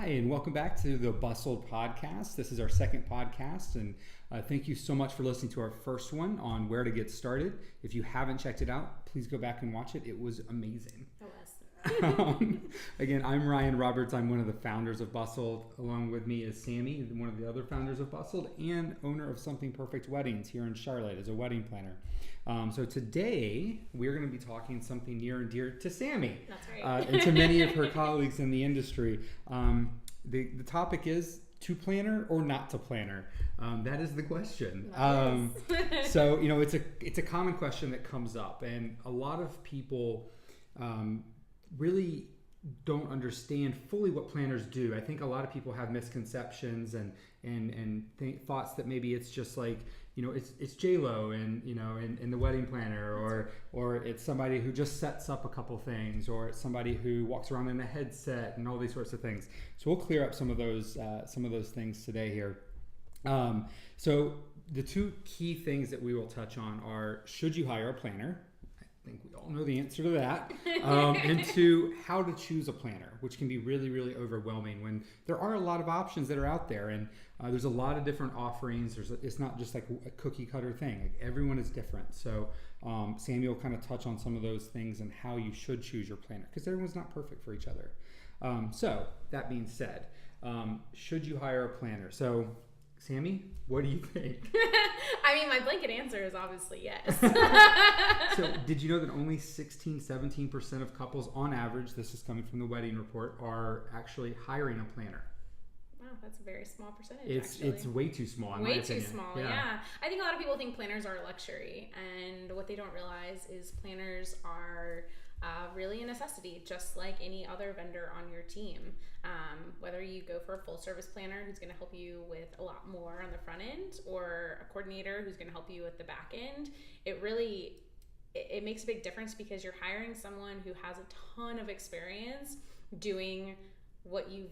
Hi, and welcome back to the Bustld podcast. This is our second podcast, and thank you so much for listening to our first one on where to get started. If you haven't checked it out, please go back and watch it. It was amazing. Again, I'm Ryan Roberts. I'm one of the founders of Bustld. Along with me is Sammy, one of the other founders of Bustld and owner of Something Perfect Weddings here in Charlotte as a wedding planner. So today we're going to be talking something near and dear to Sammy. That's right. And to many of her colleagues in the industry. The topic is to planner or not to planner. That is the question. So it's a common question that comes up, and a lot of people really don't understand fully what planners do. I think a lot of people have misconceptions and thoughts that maybe it's just like, it's J-Lo and the wedding planner, or it's somebody who just sets up a couple things, or it's somebody who walks around in a headset and all these sorts of things. So we'll clear up some of those things today here. So the two key things that we will touch on are, should you hire a planner? I think we all know the answer to that. And two, how to choose a planner, which can be really, really overwhelming when there are a lot of options that are out there, and there's a lot of different offerings. It's not just like a cookie cutter thing. Like, everyone is different. So Samuel kind of touch on some of those things and how you should choose your planner, because everyone's not perfect for each other. So that being said, should you hire a planner? So Sammy, what do you think? I mean, my blanket answer is obviously yes. So did you know that only 16-17% of couples on average, this is coming from the wedding report, are actually hiring a planner? Wow, that's a very small percentage. It's way too small. Way too small, yeah. I think a lot of people think planners are a luxury, and what they don't realize is planners are really a necessity, just like any other vendor on your team. Whether you go for a full service planner who's going to help you with a lot more on the front end, or a coordinator who's going to help you at the back end, it makes a big difference, because you're hiring someone who has a ton of experience doing what you've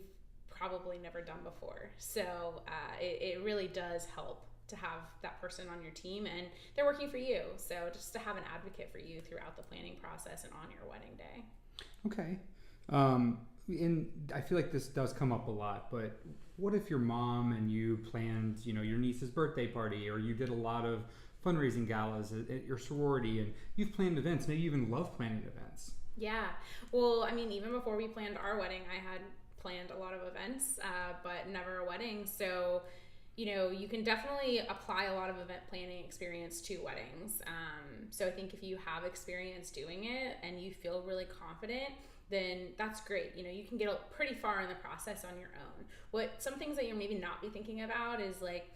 probably never done before. So it really does help to have that person on your team, and they're working for you. So just to have an advocate for you throughout the planning process and on your wedding day. Okay. And I feel like this does come up a lot, but what if your mom and you planned, your niece's birthday party, or you did a lot of fundraising galas at your sorority, and you've planned events, maybe you even love planning events? Yeah. Well, I mean, even before we planned our wedding, I had planned a lot of events, but never a wedding. So you can definitely apply a lot of event planning experience to weddings. So I think if you have experience doing it and you feel really confident, then that's great. You can get pretty far in the process on your own. Some things that you're maybe not be thinking about is like,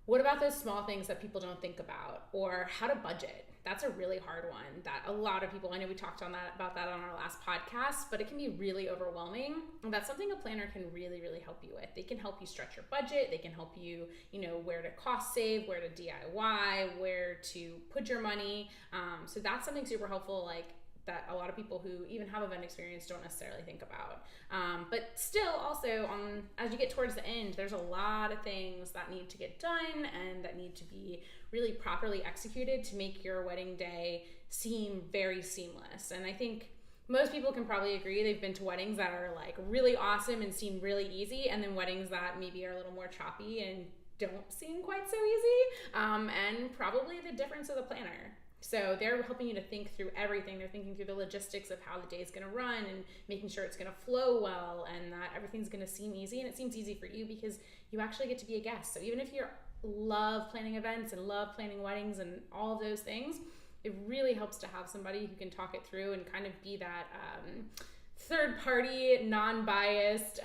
what about those small things that people don't think about, or how to budget? That's a really hard one that a lot of people, I know we talked about that on our last podcast, but it can be really overwhelming. And that's something a planner can really, really help you with. They can help you stretch your budget. They can help you, where to cost save, where to DIY, where to put your money. So that's something super helpful, like that a lot of people who even have event experience don't necessarily think about. But still, also, as you get towards the end, there's a lot of things that need to get done and that need to be really properly executed to make your wedding day seem very seamless. And I think most people can probably agree they've been to weddings that are like really awesome and seem really easy, and then weddings that maybe are a little more choppy and don't seem quite so easy, and probably the difference of the planner. So they're helping you to think through everything. They're thinking through the logistics of how the day is going to run and making sure it's going to flow well and that everything's going to seem easy. And it seems easy for you because you actually get to be a guest. So even if you love planning events and love planning weddings and all of those things, it really helps to have somebody who can talk it through and kind of be that third-party, non-biased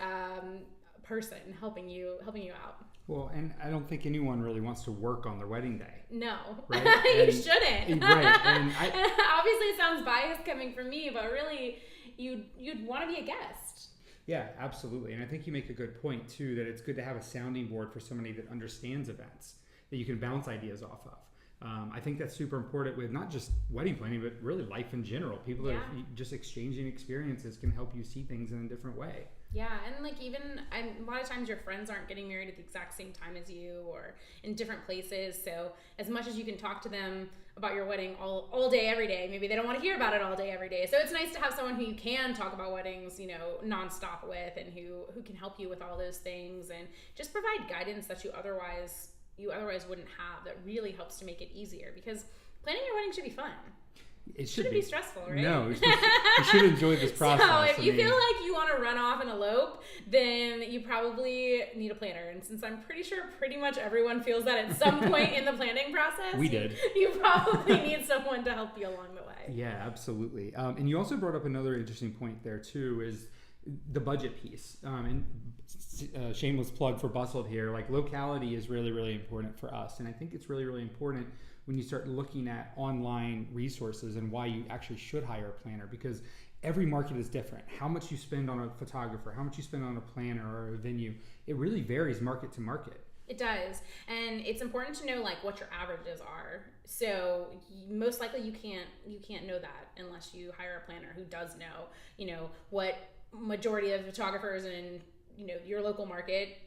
person helping you out. Well, and I don't think anyone really wants to work on their wedding day. No, right? You shouldn't. Right. And obviously it sounds biased coming from me, but really you'd want to be a guest. Yeah, absolutely. And I think you make a good point too, that it's good to have a sounding board for somebody that understands events that you can bounce ideas off of. I think that's super important with not just wedding planning, but really life in general. People that are just exchanging experiences can help you see things in a different way. Yeah, and like even a lot of times your friends aren't getting married at the exact same time as you or in different places. So as much as you can talk to them about your wedding all day, every day, maybe they don't want to hear about it all day, every day. So it's nice to have someone who you can talk about weddings, you know, nonstop with, and who can help you with all those things and just provide guidance that you otherwise wouldn't have, that really helps to make it easier, because planning your wedding should be fun. It shouldn't be stressful, right? No, you should enjoy this process. So if you feel like you want to run off and elope, then you probably need a planner. And since I'm pretty sure pretty much everyone feels that at some point in the planning process, you probably need someone to help you along the way. Yeah, absolutely. And you also brought up another interesting point there too, is the budget piece. And shameless plug for Bustld here, like locality is really, really important for us. And I think it's really, really important when you start looking at online resources and why you actually should hire a planner, because every market is different. How much you spend on a photographer, how much you spend on a planner or a venue, it really varies market to market. It does. And it's important to know like what your averages are. So most likely you can't know that unless you hire a planner who does know, you know, what majority of photographers in, you know, your local market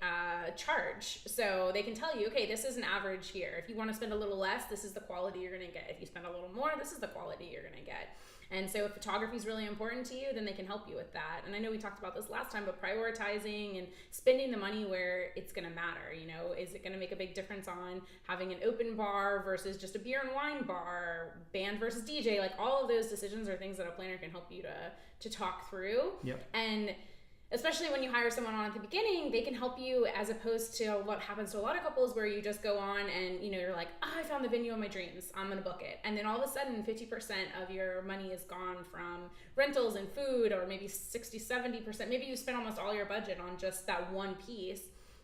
charge. So they can tell you, okay, this is an average here. If you want to spend a little less, this is the quality you're going to get. If you spend a little more, this is the quality you're going to get. And so if photography is really important to you, then they can help you with that. And I know we talked about this last time, but prioritizing and spending the money where it's going to matter. You know, is it going to make a big difference on having an open bar versus just a beer and wine bar, band versus DJ? Like all of those decisions are things that a planner can help you to talk through. Yep. And especially when you hire someone on at the beginning, they can help you, as opposed to what happens to a lot of couples where you just go on and, you know, you're like, oh, I found the venue of my dreams, I'm going to book it. And then all of a sudden 50% of your money is gone from rentals and food, or maybe 60, 70%. Maybe you spent almost all your budget on just that one piece,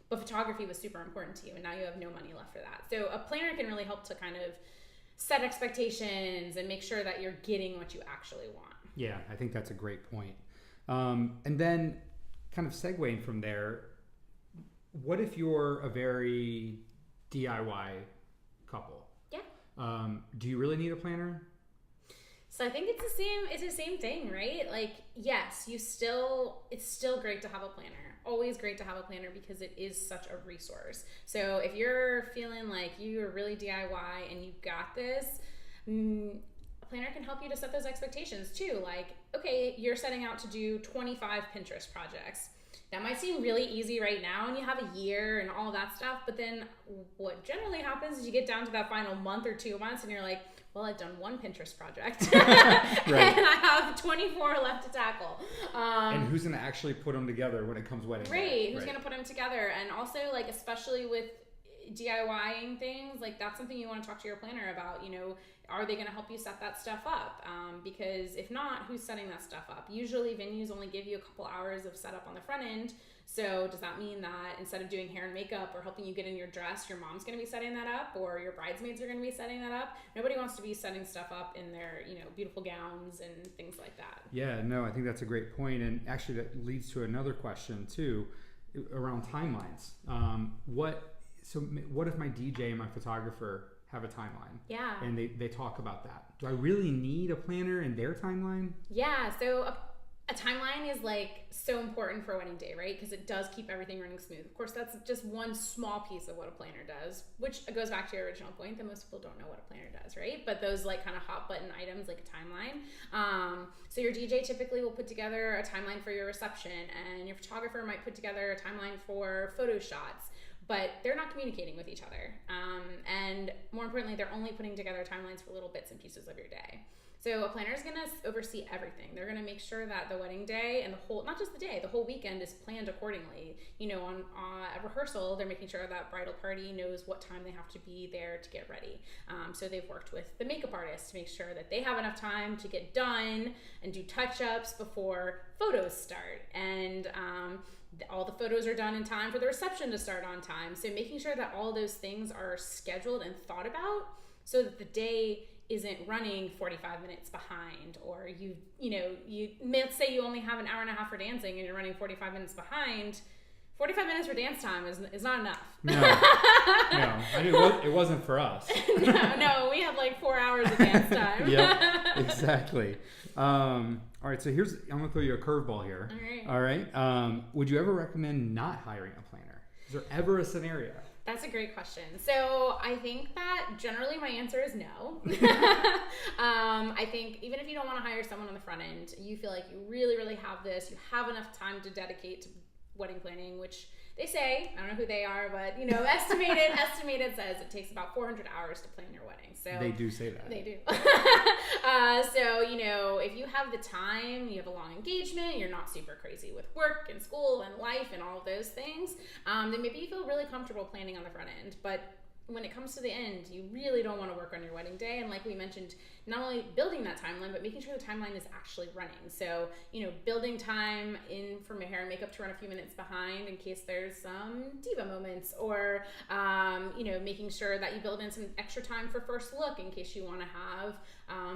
but photography was super important to you and now you have no money left for that. So a planner can really help to kind of set expectations and make sure that you're getting what you actually want. Yeah, I think that's a great point. And then kind of segueing from there, what if you're a very DIY couple? Yeah. Do you really need a planner? So I think it's the same thing, right? Like, yes, it's still great to have a planner. Always great to have a planner because it is such a resource. So if you're feeling like you're really DIY and you got this, a planner can help you to set those expectations too. Like, okay, you're setting out to do 25 Pinterest projects. That might seem really easy right now and you have a year and all that stuff, but then what generally happens is you get down to that final month or 2 months and you're like, well, I've done one Pinterest project right. And I have 24 left to tackle. And who's going to actually put them together when it comes wedding day? Right, who's going to put them together? And also, like, especially with DIYing things, like that's something you want to talk to your planner about. You know, are they going to help you set that stuff up? Because if not, who's setting that stuff up? Usually venues only give you a couple hours of setup on the front end. So does that mean that instead of doing hair and makeup or helping you get in your dress, your mom's going to be setting that up, or your bridesmaids are going to be setting that up? Nobody wants to be setting stuff up in their, you know, beautiful gowns and things like that. Yeah, no, I think that's a great point. And actually that leads to another question too, around timelines. So what if my DJ and my photographer have a timeline? Yeah. And they talk about that. Do I really need a planner in their timeline? Yeah. So a timeline is like so important for wedding day, right? Because it does keep everything running smooth. Of course, that's just one small piece of what a planner does, which goes back to your original point that most people don't know what a planner does, right? But those like kind of hot button items like a timeline. So your DJ typically will put together a timeline for your reception, and your photographer might put together a timeline for photo shots. But they're not communicating with each other. And more importantly, they're only putting together timelines for little bits and pieces of your day. So a planner is going to oversee everything. They're going to make sure that the wedding day and not just the day, the whole weekend is planned accordingly. You know, on a rehearsal, they're making sure that bridal party knows what time they have to be there to get ready. So they've worked with the makeup artist to make sure that they have enough time to get done and do touch-ups before photos start. And all the photos are done in time for the reception to start on time. So making sure that all those things are scheduled and thought about so that the day isn't running 45 minutes behind, or let's say you only have an hour and a half for dancing and you're running 45 minutes behind. 45 minutes for dance time is not enough. No, I mean, it wasn't for us. no, we had like 4 hours of dance time. Yeah. Exactly. All right, so I'm gonna throw you a curveball here. All right. Would you ever recommend not hiring a planner? Is there ever a scenario? That's a great question. So I think that generally my answer is no. I think even if you don't want to hire someone on the front end, you feel like you really, really have this, you have enough time to dedicate to wedding planning, which they say, I don't know who they are, but estimated says it takes about 400 hours to plan your wedding. So they do say that. They do. So, if you have the time, you have a long engagement, you're not super crazy with work and school and life and all of those things, then maybe you feel really comfortable planning on the front end. But when it comes to the end, you really don't want to work on your wedding day. And like we mentioned, not only building that timeline, but making sure the timeline is actually running. So, building time in from a hair and makeup to run a few minutes behind in case there's some diva moments, or, making sure that you build in some extra time for first look in case you want to have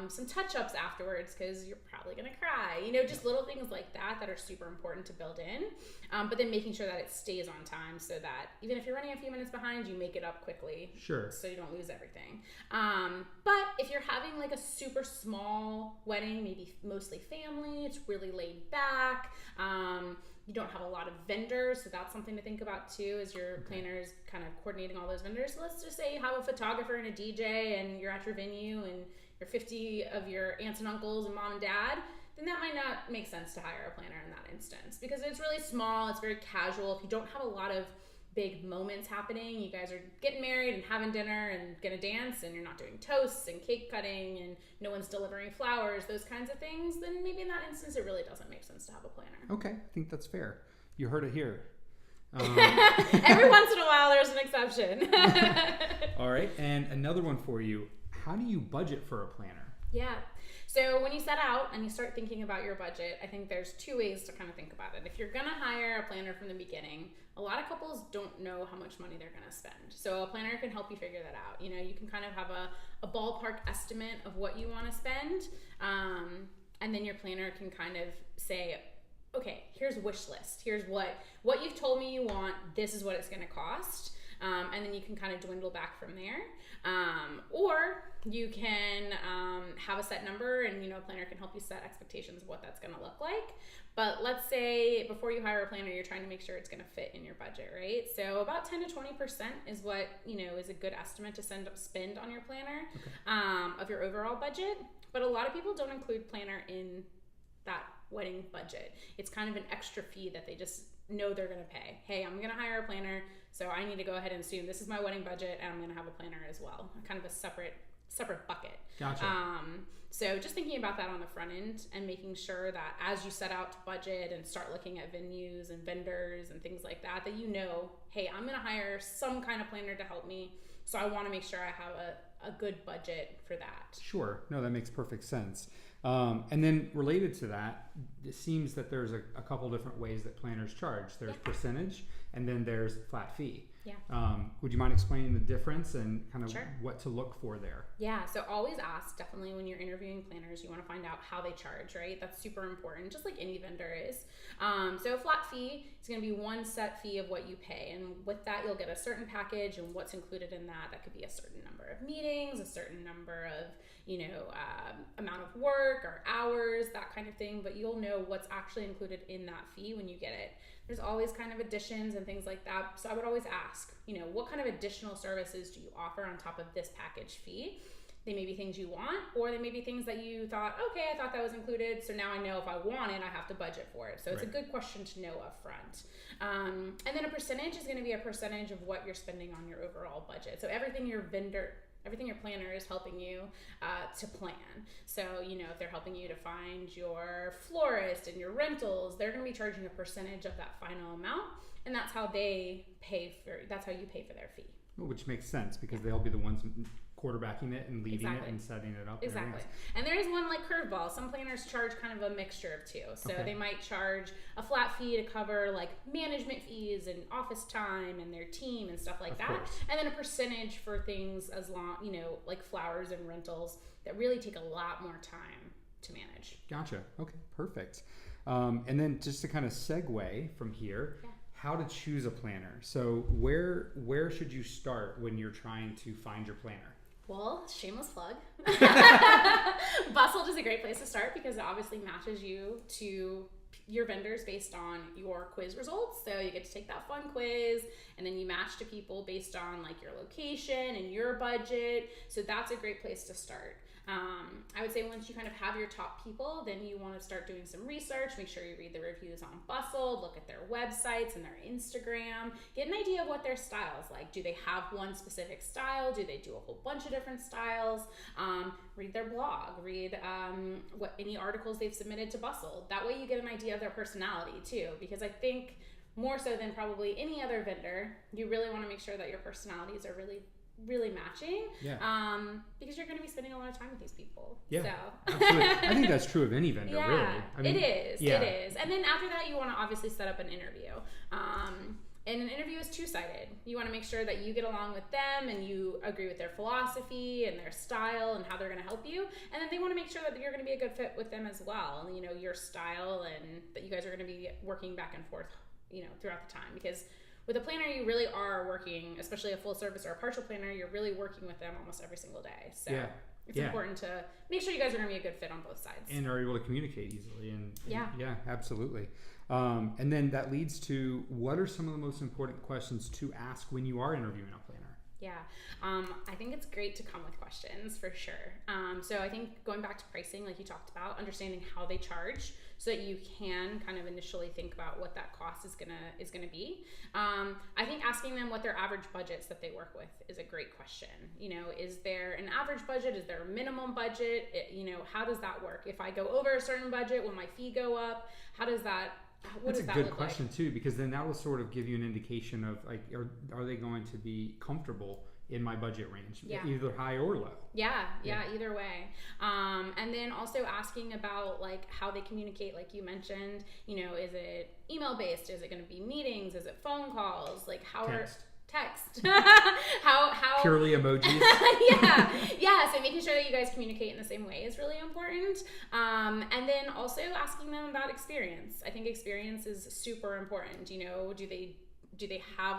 some touch-ups afterwards because you're probably going to cry. Just little things like that are super important to build in. But then making sure that it stays on time so that even if you're running a few minutes behind, you make it up quickly. Sure. So you don't lose everything. But if you're having like a super small wedding, maybe mostly family, it's really laid back, you don't have a lot of vendors, so that's something to think about too as your planner's kind of coordinating all those vendors. So let's just say you have a photographer and a DJ and you're at your venue and you're 50 of your aunts and uncles and mom and dad, then that might not make sense to hire a planner in that instance because it's really small, it's very casual. If you don't have a lot of big moments happening, you guys are getting married and having dinner and gonna dance and you're not doing toasts and cake cutting and no one's delivering flowers, those kinds of things, then maybe in that instance it really doesn't make sense to have a planner. Okay, I think that's fair. You heard it here. Every once in a while there's an exception. All right, and another one for you. How do you budget for a planner? Yeah. So when you set out and you start thinking about your budget, I think there's two ways to kind of think about it. If you're gonna hire a planner from the beginning, a lot of couples don't know how much money they're gonna spend. So a planner can help you figure that out. You can kind of have a ballpark estimate of what you wanna spend. And then your planner can kind of say, okay, here's a wish list. Here's what you've told me you want. This is what it's gonna cost. And then you can kind of dwindle back from there. Or you can have a set number and, a planner can help you set expectations of what that's going to look like. But let's say before you hire a planner, you're trying to make sure it's going to fit in your budget, right? So about 10 to 20% is what, is a good estimate to spend on your planner, of your overall budget. But a lot of people don't include planner in that wedding budget. It's kind of an extra fee that they just know they're going to pay. Hey, I'm going to hire a planner, so I need to go ahead and assume this is my wedding budget and I'm going to have a planner as well. Kind of a separate bucket. Gotcha. So just thinking about that on the front end and making sure that as you set out to budget and start looking at venues and vendors and things like that, hey, I'm going to hire some kind of planner to help me. So I want to make sure I have a good budget for that. Sure. No, that makes perfect sense. And then related to that, it seems that there's a couple different ways that planners charge. There's percentage and then there's flat fee. Yeah. Would you mind explaining the difference and kind of Sure. what to look for there? Yeah, so always ask, definitely when you're interviewing planners, you want to find out how they charge, right? That's super important, just like any vendor is. So a flat fee is going to be one set fee of what you pay. And with that, you'll get a certain package and what's included in that. That could be a certain number of meetings, a certain number of, amount of work or hours, that kind of thing. But you'll know what's actually included in that fee when you get it. There's always kind of additions and things like that. So I would always ask, what kind of additional services do you offer on top of this package fee? They may be things you want, or they may be things that you thought, okay, I thought that was included, so now I know if I want it, I have to budget for it. So it's a good question to know up front. And then a percentage is going to be a percentage of what you're spending on your overall budget. So everything your planner is helping you to plan. So, if they're helping you to find your florist and your rentals, they're going to be charging a percentage of that final amount, and that's how you pay for their fee. Which makes sense because they'll be the ones quarterbacking it and leading it and setting it up. Exactly. And there is one like curveball. Some planners charge kind of a mixture of two. So they might charge a flat fee to cover like management fees and office time and their team and stuff like that. Course. And then a percentage for things as long, like flowers and rentals that really take a lot more time to manage. Gotcha. Okay, perfect. And then just to kind of segue from here, how to choose a planner. So where should you start when you're trying to find your planner? Well, shameless plug. Bustld is a great place to start because it obviously matches you to your vendors based on your quiz results. So you get to take that fun quiz and then you match to people based on like your location and your budget. So that's a great place to start. I would say once you kind of have your top people, then you want to start doing some research. Make sure you read the reviews on Bustld, look at their websites and their Instagram, get an idea of what their style is like. Do they have one specific style? Do they do a whole bunch of different styles? Read their blog, read what any articles they've submitted to Bustld. That way you get an idea of their personality too, because I think more so than probably any other vendor, you really want to make sure that your personalities are really matching, because you're going to be spending a lot of time with these people. Yeah, so. Absolutely. I think that's true of any vendor, really. I mean, it is. And then after that, you want to obviously set up an interview. And an interview is two-sided. You want to make sure that you get along with them and you agree with their philosophy and their style and how they're going to help you. And then they want to make sure that you're going to be a good fit with them as well. And, your style, and that you guys are going to be working back and forth, throughout the time. Because with a planner, you really are working, especially a full service or a partial planner, you're really working with them almost every single day. So it's important to make sure you guys are going to be a good fit on both sides. And are able to communicate easily. And absolutely. And then that leads to, what are some of the most important questions to ask when you are interviewing a planner? Yeah, I think it's great to come with questions for sure. So I think going back to pricing, like you talked about, understanding how they charge so that you can kind of initially think about what that cost is gonna be. I think asking them what their average budgets that they work with is a great question. Is there an average budget? Is there a minimum budget? How does that work? If I go over a certain budget, will my fee go up? How does that? That's a good question too, because then that will sort of give you an indication of like, are they going to be comfortable in my budget range, either high or low? Yeah, either way. And then also asking about like how they communicate, like you mentioned, is it email based? Is it going to be meetings? Is it phone calls? Like how text. how purely emojis. So making sure that you guys communicate in the same way is really important. And then also asking them about experience. I think experience is super important. Do they have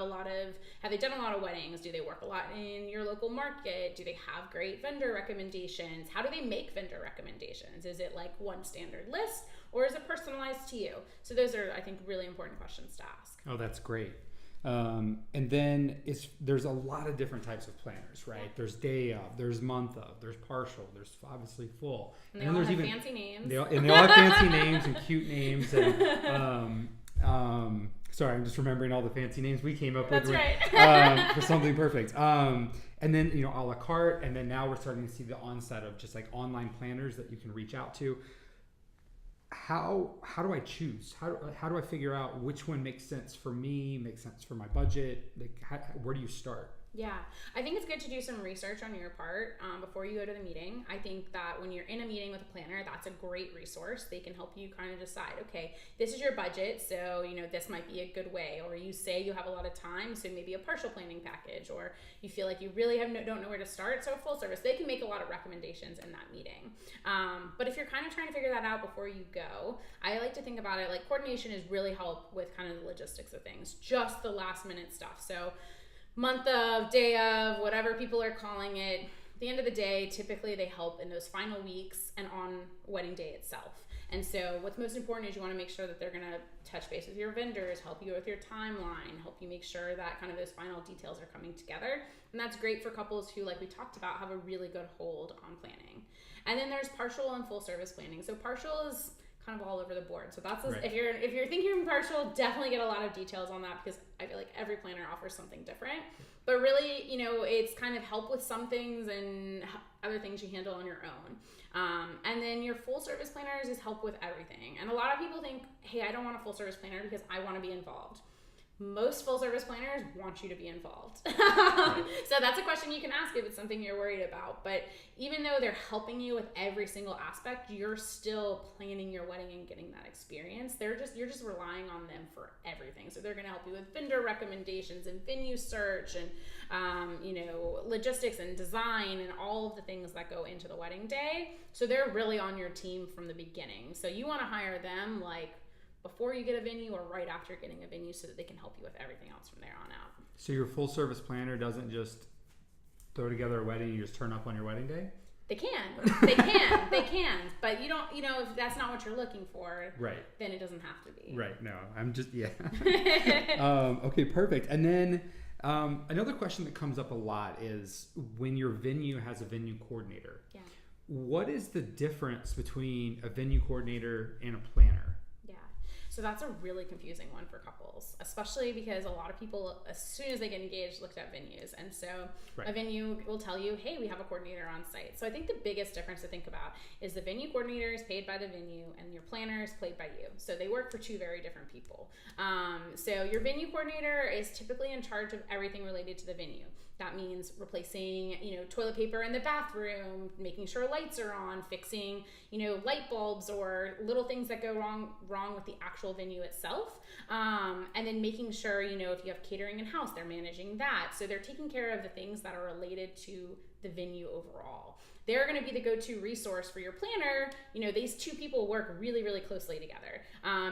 they done a lot of weddings? Do they work a lot in your local market? Do they have great vendor recommendations? How do they make vendor recommendations? Is it like one standard list, or is it personalized to you? So those are, I think, really important questions to ask. Oh, that's great. And then there's a lot of different types of planners, right? Yeah. There's day of, there's month of, there's partial, there's obviously full. And they all have fancy names. They all have fancy names and cute names. And, sorry, I'm just remembering all the fancy names we came up with. That's right. For something perfect. And then, a la carte. And then now we're starting to see the onset of just like online planners that you can reach out to. How do I choose? How do I figure out which one makes sense for me, makes sense for my budget? Like, where do you start? Yeah, I think it's good to do some research on your part before you go to the meeting. I think that when you're in a meeting with a planner, that's a great resource. They can help you kind of decide, okay, this is your budget, so this might be a good way. Or you say you have a lot of time, so maybe a partial planning package. Or you feel like you really don't know where to start, so full service. They can make a lot of recommendations in that meeting. But if you're kind of trying to figure that out before you go, I like to think about it like coordination is really help with kind of the logistics of things, just the last minute stuff. So month of, day of, whatever people are calling it. At the end of the day, typically they help in those final weeks and on wedding day itself. And so what's most important is you want to make sure that they're going to touch base with your vendors, help you with your timeline, help you make sure that kind of those final details are coming together. And that's great for couples who, like we talked about, have a really good hold on planning. And then there's partial and full service planning. So partial is kind of all over the board. So that's right. If you're thinking partial, definitely get a lot of details on that, because I feel like every planner offers something different. But really, it's kind of help with some things and other things you handle on your own. And then your full service planners is help with everything. And a lot of people think, hey, I don't want a full service planner because I want to be involved. Most full service planners want you to be involved. Right. So that's a question you can ask if it's something you're worried about. But even though they're helping you with every single aspect, you're still planning your wedding and getting that experience. You're just relying on them for everything. So they're going to help you with vendor recommendations and venue search and logistics and design and all of the things that go into the wedding day. So they're really on your team from the beginning. So you want to hire them like before you get a venue or right after getting a venue, so that they can help you with everything else from there on out. So your full service planner doesn't just throw together a wedding and you just turn up on your wedding day? They can, but you don't, if that's not what you're looking for, right, then it doesn't have to be. Right, no, I'm just, yeah. Okay, perfect. And then another question that comes up a lot is when your venue has a venue coordinator. Yeah. What is the difference between a venue coordinator and a planner? Yeah. So that's a really confusing one for couples, especially because a lot of people, as soon as they get engaged, looked at venues. And so a venue will tell you, hey, we have a coordinator on site. So I think the biggest difference to think about is the venue coordinator is paid by the venue and your planner is paid by you. So they work for two very different people. So your venue coordinator is typically in charge of everything related to the venue. That means replacing, toilet paper in the bathroom, making sure lights are on, fixing, light bulbs or little things that go wrong with the actual venue itself. And then making sure, if you have catering in-house, they're managing that. So they're taking care of the things that are related to the venue overall. They're going to be the go-to resource for your planner. These two people work really, really closely together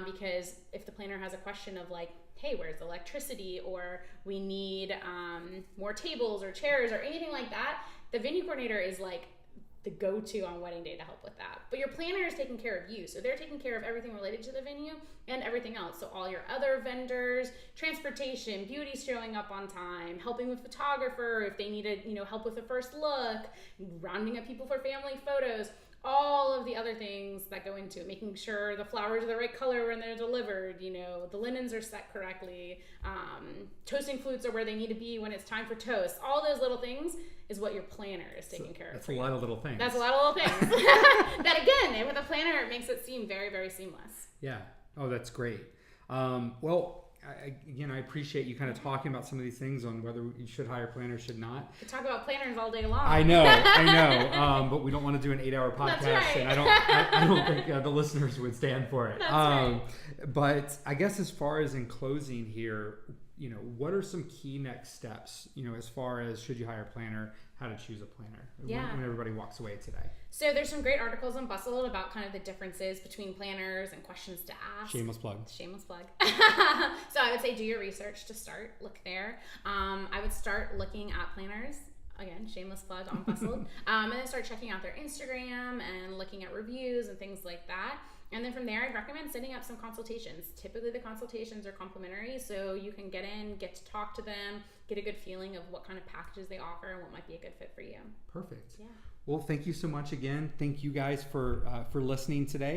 because if the planner has a question of like, hey, where's the electricity, or we need more tables or chairs or anything like that, the venue coordinator is like the go-to on wedding day to help with that. But your planner is taking care of you. So they're taking care of everything related to the venue and everything else. So all your other vendors, transportation, beauty showing up on time, helping with photographer if they needed, help with the first look, rounding up people for family photos, all of the other things that go into it, making sure the flowers are the right color when they're delivered, the linens are set correctly, toasting flutes are where they need to be when it's time for toast. All those little things is what your planner is taking care of. That's a lot of little things. That's a lot of little things. That again, with a planner, it makes it seem very, very seamless. Yeah. Oh, that's great. Well, I appreciate you kind of talking about some of these things on whether you should hire planners, should not. We talk about planners all day long. I know. But we don't want to do an 8-hour podcast, That's right. and I don't think the listeners would stand for it. That's right. But I guess as far as in closing here, what are some key next steps? As far as should you hire a planner, how to choose a planner when everybody walks away today. So there's some great articles on Bustld about kind of the differences between planners and questions to ask. Shameless plug. So I would say do your research to start. Look there. I would start looking at planners. Again, shameless plug on Bustld. And then start checking out their Instagram and looking at reviews and things like that. And then from there, I'd recommend setting up some consultations. Typically, the consultations are complimentary, so you can get to talk to them, get a good feeling of what kind of packages they offer and what might be a good fit for you. Perfect. Yeah. Well, thank you so much again. Thank you guys for listening today.